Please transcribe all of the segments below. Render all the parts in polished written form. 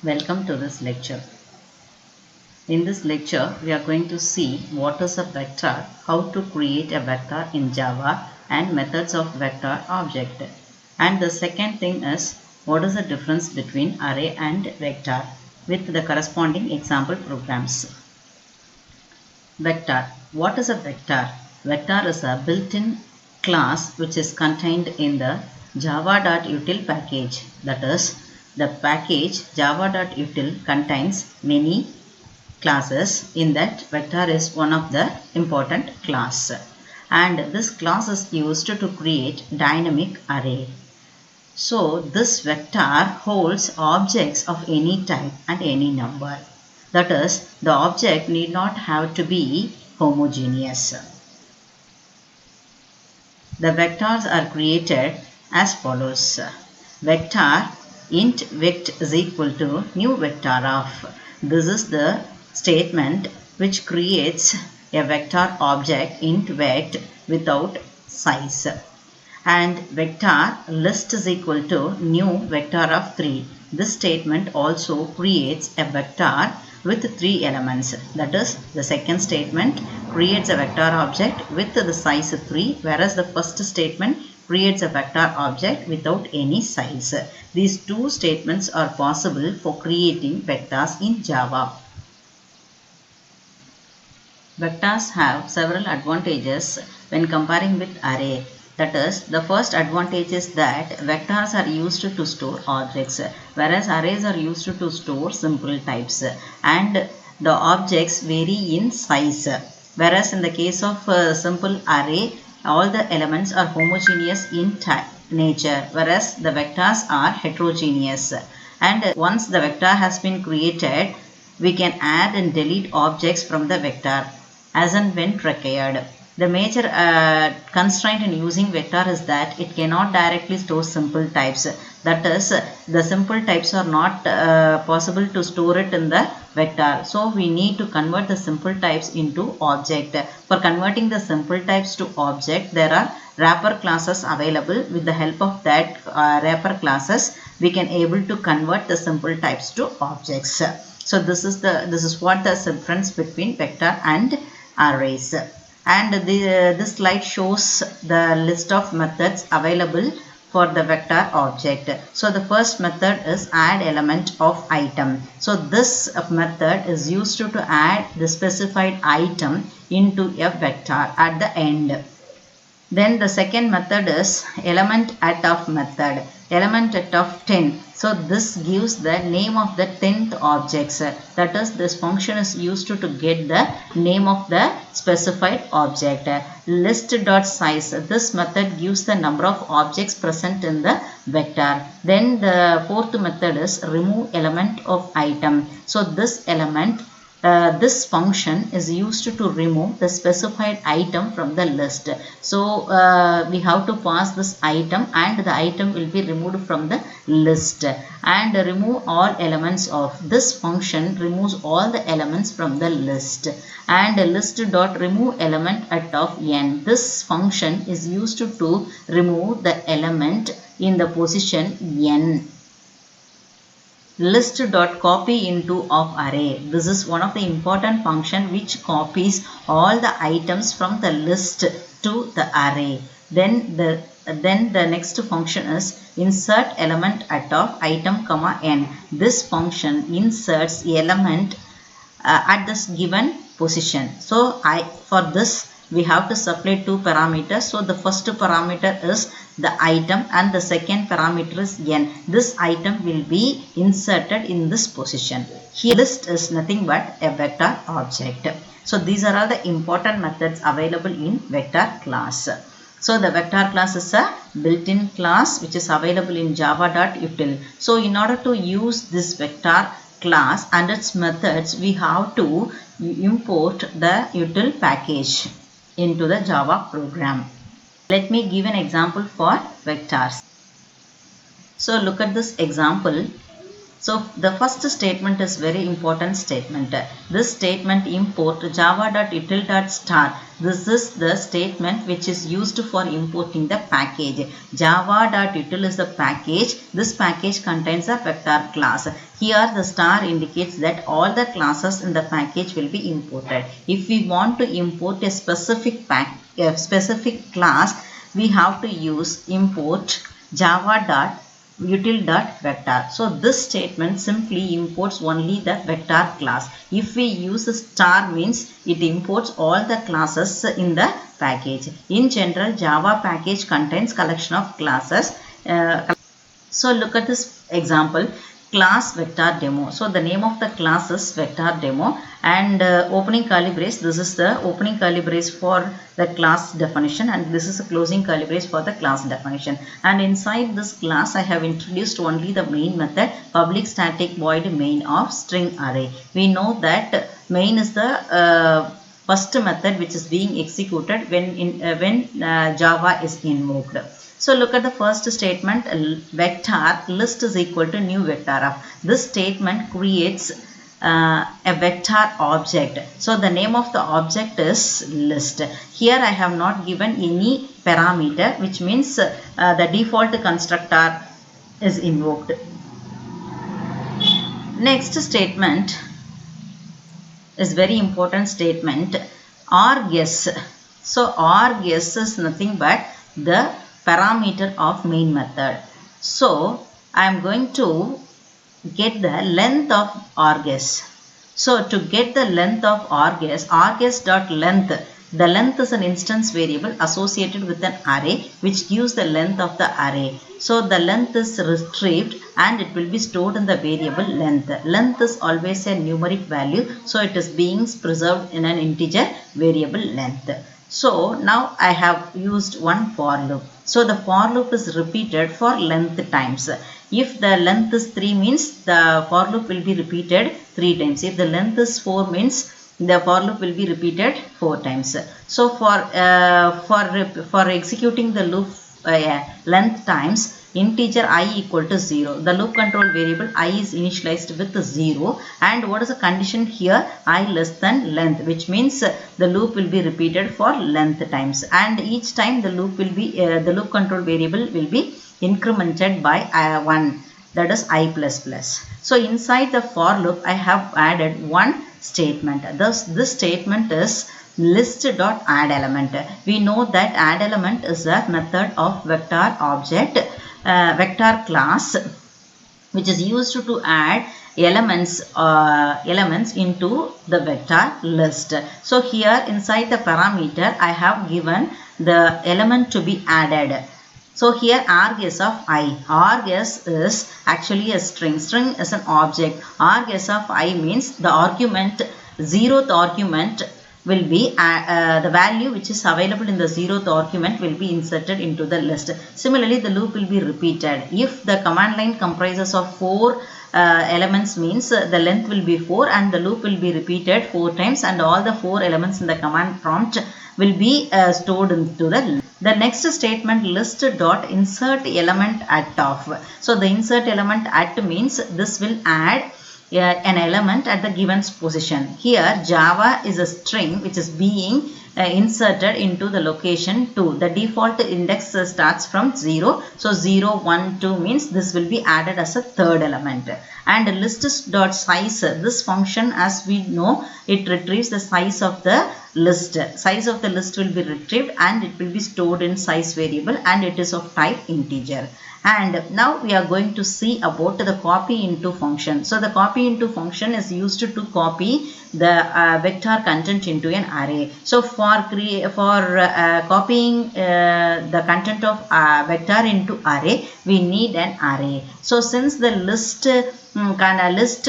Welcome to this lecture. In this lecture, we are going to see what is a vector, how to create a vector in Java, and methods of vector object. And the second thing is what is the difference between array and vector with the corresponding example programs. Vector. What is a vector? Vector is a built-in class which is contained in the java.util package. That is, the package java.util contains many classes. In that, vector is one of the important class, and this class is used to create dynamic array. So this vector holds objects of any type and any number. That is, the object need not have to be homogeneous. The vectors are created as follows. Vector int vect is equal to new vector of. This is the statement which creates a vector object int vect without size. And vector list is equal to new vector of 3. This statement also creates a vector with 3 elements. That is, the second statement creates a vector object with the size 3, whereas the first statement creates a vector object without any size. These two statements are possible for creating vectors in Java. Vectors have several advantages when comparing with array. That is, the first advantage is that vectors are used to store objects, whereas arrays are used to store simple types, and the objects vary in size. Whereas in the case of a simple array, all the elements are homogeneous in nature, whereas the vectors are heterogeneous. And once the vector has been created, we can add and delete objects from the vector as and when required. The major constraint in using vector is that it cannot directly store simple types. That is, the simple types are not possible to store it in the vector. So we need to convert the simple types into object. For converting the simple types to object, there are wrapper classes available. With the help of that wrapper classes, we can able to convert the simple types to objects. So this is what the difference between vector and arrays. And this slide shows the list of methods available for the vector object. So the first method is add element of item. So this method is used to add the specified item into a vector at the end. Then the second method is element at of method. Element at of 10. So this gives the name of the 10th objects. That is, this function is used to get the name of the specified object. List.size. This method gives the number of objects present in the vector. Then the fourth method is remove element of item. So this function is used to remove the specified item from the list. So we have to pass this item, and the item will be removed from the list. And remove all elements of. This function removes all the elements from the list. And list.remove element at of n. This function is used to remove the element in the position n. List.copy into of array. This is one of the important function which copies all the items from the list to the array. Then the next function is insert element at of item comma n. This function inserts element at this given position. So for this we have to supply two parameters. So the first parameter is the item, and the second parameter is n. This item will be inserted in this position. Here list is nothing but a vector object. So these are all the important methods available in vector class. So the vector class is a built-in class which is available in java.util. So in order to use this vector class and its methods, we have to import the util package into the Java program. Let me give an example for vectors. So look at this example. So the first statement is very important statement. This statement import java.util.star. This is the statement which is used for importing the package. Java.util is the package. This package contains a vector class. Here the star indicates that all the classes in the package will be imported. If we want to import a specific class, we have to use import java.util.vector. So this statement simply imports only the vector class. If we use a star means it imports all the classes in the package. In general, Java package contains collection of classes. So look at this example, class vector demo. So the name of the class is vector demo, and opening curly brace, this is the opening curly brace for the class definition, and this is a closing curly brace for the class definition. And inside this class I have introduced only the main method, public static void main of string array. We know that main is the first method which is being executed when Java is invoked. So look at the first statement, vector list is equal to new vector of. This statement creates a vector object. So the name of the object is list. Here I have not given any parameter, which means the default constructor is invoked. Next statement is very important statement, argguess. So argguess is nothing but the parameter of main method. So I am going to get the length of argguess. So to get the length of argguess.length, the length is an instance variable associated with an array which gives the length of the array. So the length is retrieved and it will be stored in the variable length. Length is always a numeric value, so it is being preserved in an integer variable length. So now I have used one for loop. So the for loop is repeated for length times. If the length is 3 means the for loop will be repeated 3 times. If the length is 4 means the for loop will be repeated 4 times. So for executing the loop length times, integer I equal to 0. The loop control variable I is initialized with 0, and what is the condition here? I less than length, which means the loop will be repeated for length times, and each time the loop will be the loop control variable will be incremented by 1, that is I plus plus. So inside the for loop I have added one statement. Thus this statement is list.addElement. We know that addElement is a method of vector object, vector class, which is used to add elements into the vector list. So here inside the parameter I have given the element to be added. So here argguess of I. Argguess is actually a string. String is an object. Argguess of I means the argument, 0th argument will be the value which is available in the 0th argument will be inserted into the list. Similarly, the loop will be repeated. If the command line comprises of 4 elements means the length will be 4 and the loop will be repeated 4 times, and all the 4 elements in the command prompt will be stored into the list. The next statement, list.insert element at of. So the insert element at means this will add an element at the given position. Here Java is a string which is being inserted into the location 2. The default index starts from 0. So 0, 1, 2 means this will be added as a third element. And list.size, this function, as we know, it retrieves the size of the list. Size of the list will be retrieved and it will be stored in size variable, and it is of type integer. And now we are going to see about the copy into function. So the copy into function is used to copy the vector content into an array. So for copying the content of vector into array, we need an array. So since the list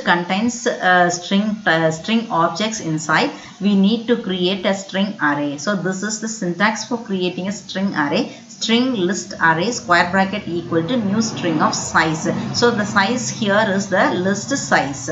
contains string objects inside, we need to create a string array. So this is the syntax for creating a string array. String list array square bracket equal to new string of size. So the size here is the list size.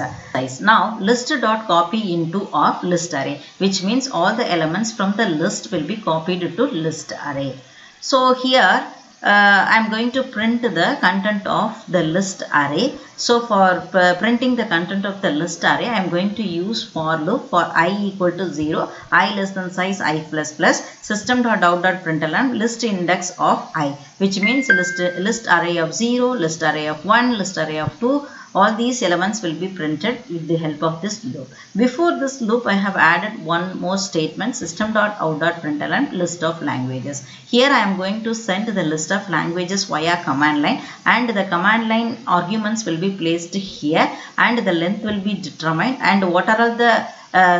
Now list.copy into of list array, which means all the elements from the list will be copied to list array. So here I'm going to print the content of the list array. So for printing the content of the list array, I am going to use for loop for I equal to 0, I less than size I plus plus, system.out.println list index of I, which means list array of 0, list array of 1, list array of 2. All these elements will be printed with the help of this loop. Before this loop, I have added one more statement, system.out.println list of languages. Here I am going to send the list of languages via command line, and the command line arguments will be placed here, and the length will be determined, and what are all the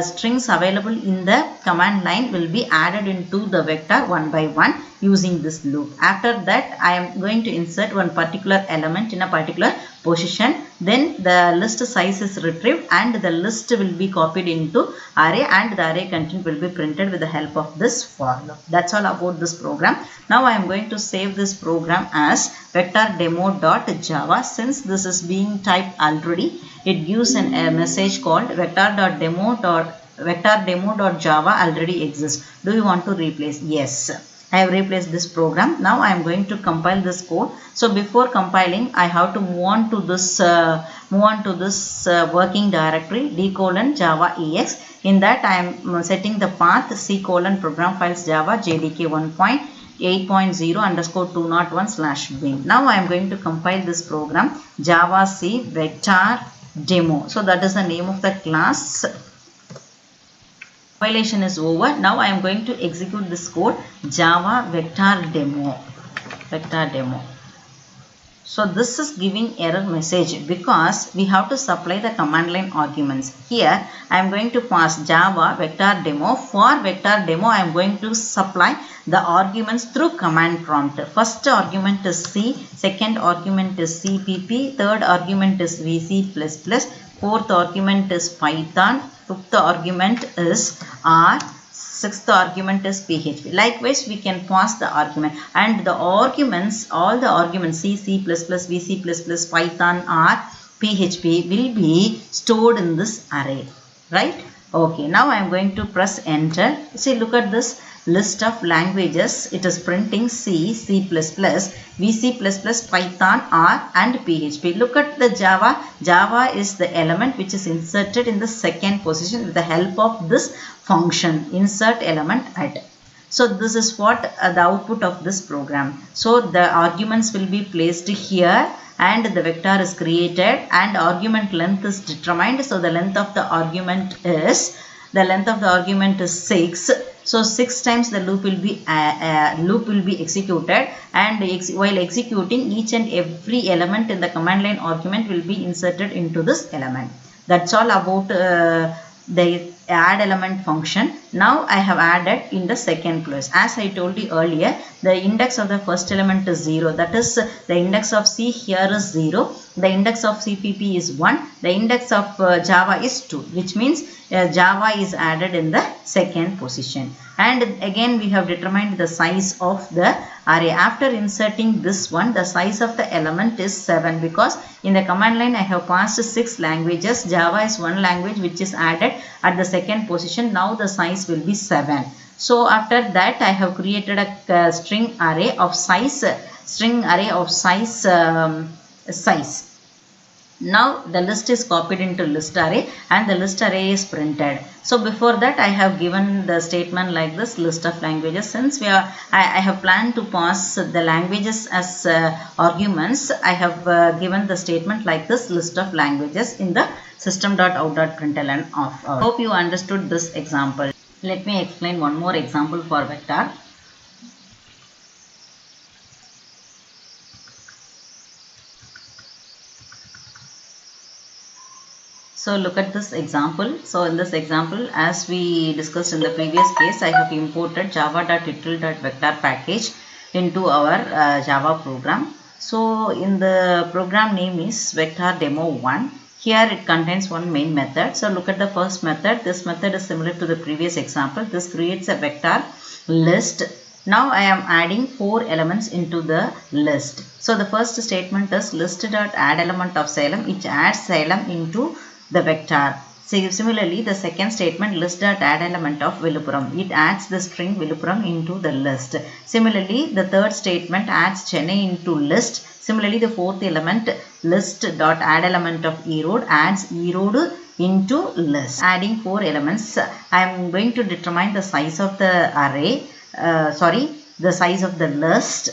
strings available in the command line will be added into the vector one by one using this loop. After that, I am going to insert one particular element in a particular position. Then the list size is retrieved and the list will be copied into array, and the array content will be printed with the help of this for loop. That's all about this program. Now I am going to save this program as vector-demo.java. Since this is being typed already, it gives a message called vector-demo.java already exists. Do you want to replace? Yes. I have replaced this program. Now I am going to compile this code. So before compiling, I have to move on to this working directory d:\java ex. In that I am setting the path c:\program files java jdk 1.8.0 underscore 201/bin. Now I am going to compile this program java c vector demo. So that is the name of the class. Compilation is over. Now I am going to execute this code java vector demo. So this is giving error message because we have to supply the command line arguments. Here I am going to pass java vector demo. For vector demo I am going to supply the arguments through command prompt. First argument is C, second argument is CPP, third argument is VC++, fourth argument is Python, fifth argument is R, sixth argument is PHP. Likewise, we can pass the argument, and the arguments, all the arguments C, C++, VC++, Python, R, PHP will be stored in this array, right? Okay, now I am going to press enter. See, look at this list of languages. It is printing C, C++, VC++, Python, R and PHP. Look at the Java. Java is the element which is inserted in the second position with the help of this function insert element at. So this is what the output of this program. So the arguments will be placed here and the vector is created and argument length is determined. So the length of the argument is 6. So 6 times the loop will be executed, and while executing, each and every element in the command line argument will be inserted into this element. That's all about the add element function. Now I have added in the second place. As I told you earlier, the index of the first element is 0. That is, the index of C here is 0. The index of CPP is 1. The index of Java is 2, which means Java is added in the second position. And again we have determined the size of the array. After inserting this one, the size of the element is 7, because in the command line I have passed 6 languages. Java is one language which is added at the second position. Now the size will be 7. So after that I have created a string array of size. Now the list is copied into list array and the list array is printed. So before that I have given the statement like this, list of languages. Since I have planned to pass the languages as arguments, I have given the statement like this, list of languages in the system.out.println of. Hope you understood this example. Let me explain one more example for vector. So look at this example. So in this example, as we discussed in the previous case, I have imported java.util.vector package into our Java program. So in the program name is vector demo 1. Here it contains one main method. So look at the first method. This method is similar to the previous example. This creates a vector list. Now I am adding 4 elements into the list. So the first statement is list.add element of Salem, which adds Salem into the vector. Similarly, the second statement list dot add element of Villupuram. It adds the string Villupuram into the list. Similarly, the third statement adds Chennai into list. Similarly, the fourth element list dot add element of Erode adds Erode into list. Adding 4 elements, I am going to determine the size of the array. The size of the list.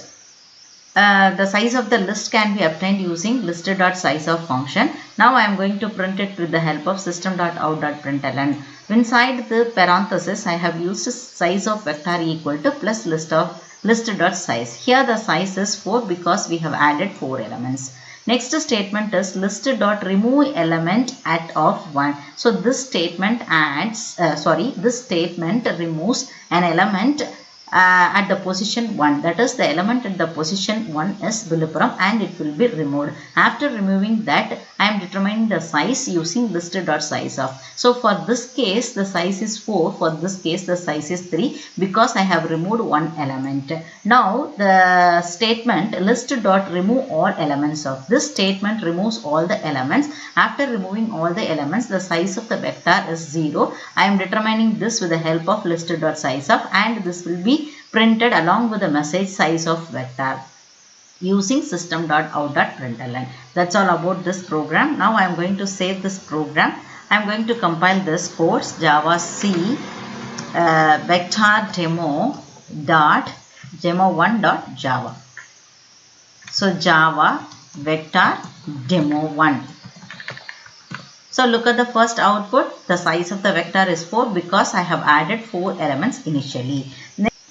The size of the list can be obtained using list.sizeof function. Now I am going to print it with the help of system.out.println. Inside the parenthesis, I have used size of vector equal to plus list.size. Here the size is 4 because we have added 4 elements. Next statement is list.remove element at of 1. So this statement removes an element at the position 1. That is, the element at the position 1 is Villupuram and it will be removed. After removing that, I am determining the size using list.sizeof. So for this case, the size is 4. For this case, the size is 3 because I have removed one element. Now the statement list.remove all elements of. This statement removes all the elements. After removing all the elements, the size of the vector is 0. I am determining this with the help of list.sizeof, and this will be printed along with the message size of vector using system.out.println. That's all about this program. Now I am going to save this program. I am going to compile this course Java C vector demo1.java. So Java vector demo1. So look at the first output. The size of the vector is 4 because I have added 4 elements initially.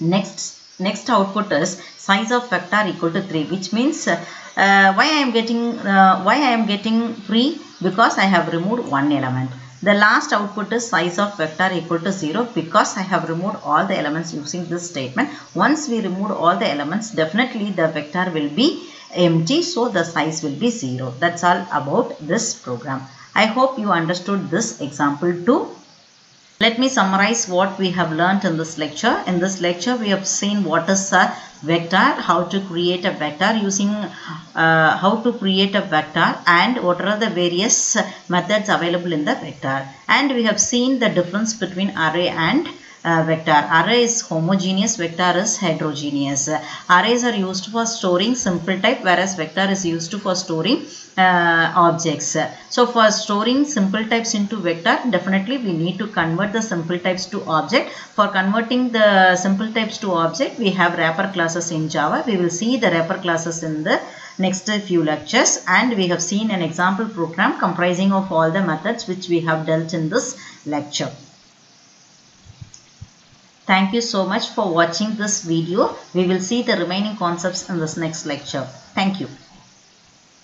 Next output is size of vector equal to 3, which means why I am getting 3 because I have removed one element. The last output is size of vector equal to 0 because I have removed all the elements using this statement. Once we remove all the elements, definitely the vector will be empty, so the size will be 0. That's all about this program. I hope you understood this example too. Let me summarize what we have learnt in this lecture. In this lecture, we have seen what is a vector, how to create a vector and what are the various methods available in the vector. And we have seen the difference between array and vector. Array is homogeneous, vector is heterogeneous. Arrays are used for storing simple type, whereas vector is used for storing objects. So for storing simple types into vector, definitely we need to convert the simple types to object. For converting the simple types to object, we have wrapper classes in Java. We will see the wrapper classes in the next few lectures, and we have seen an example program comprising of all the methods which we have dealt in this lecture. Thank you so much for watching this video. We will see the remaining concepts in this next lecture. Thank you.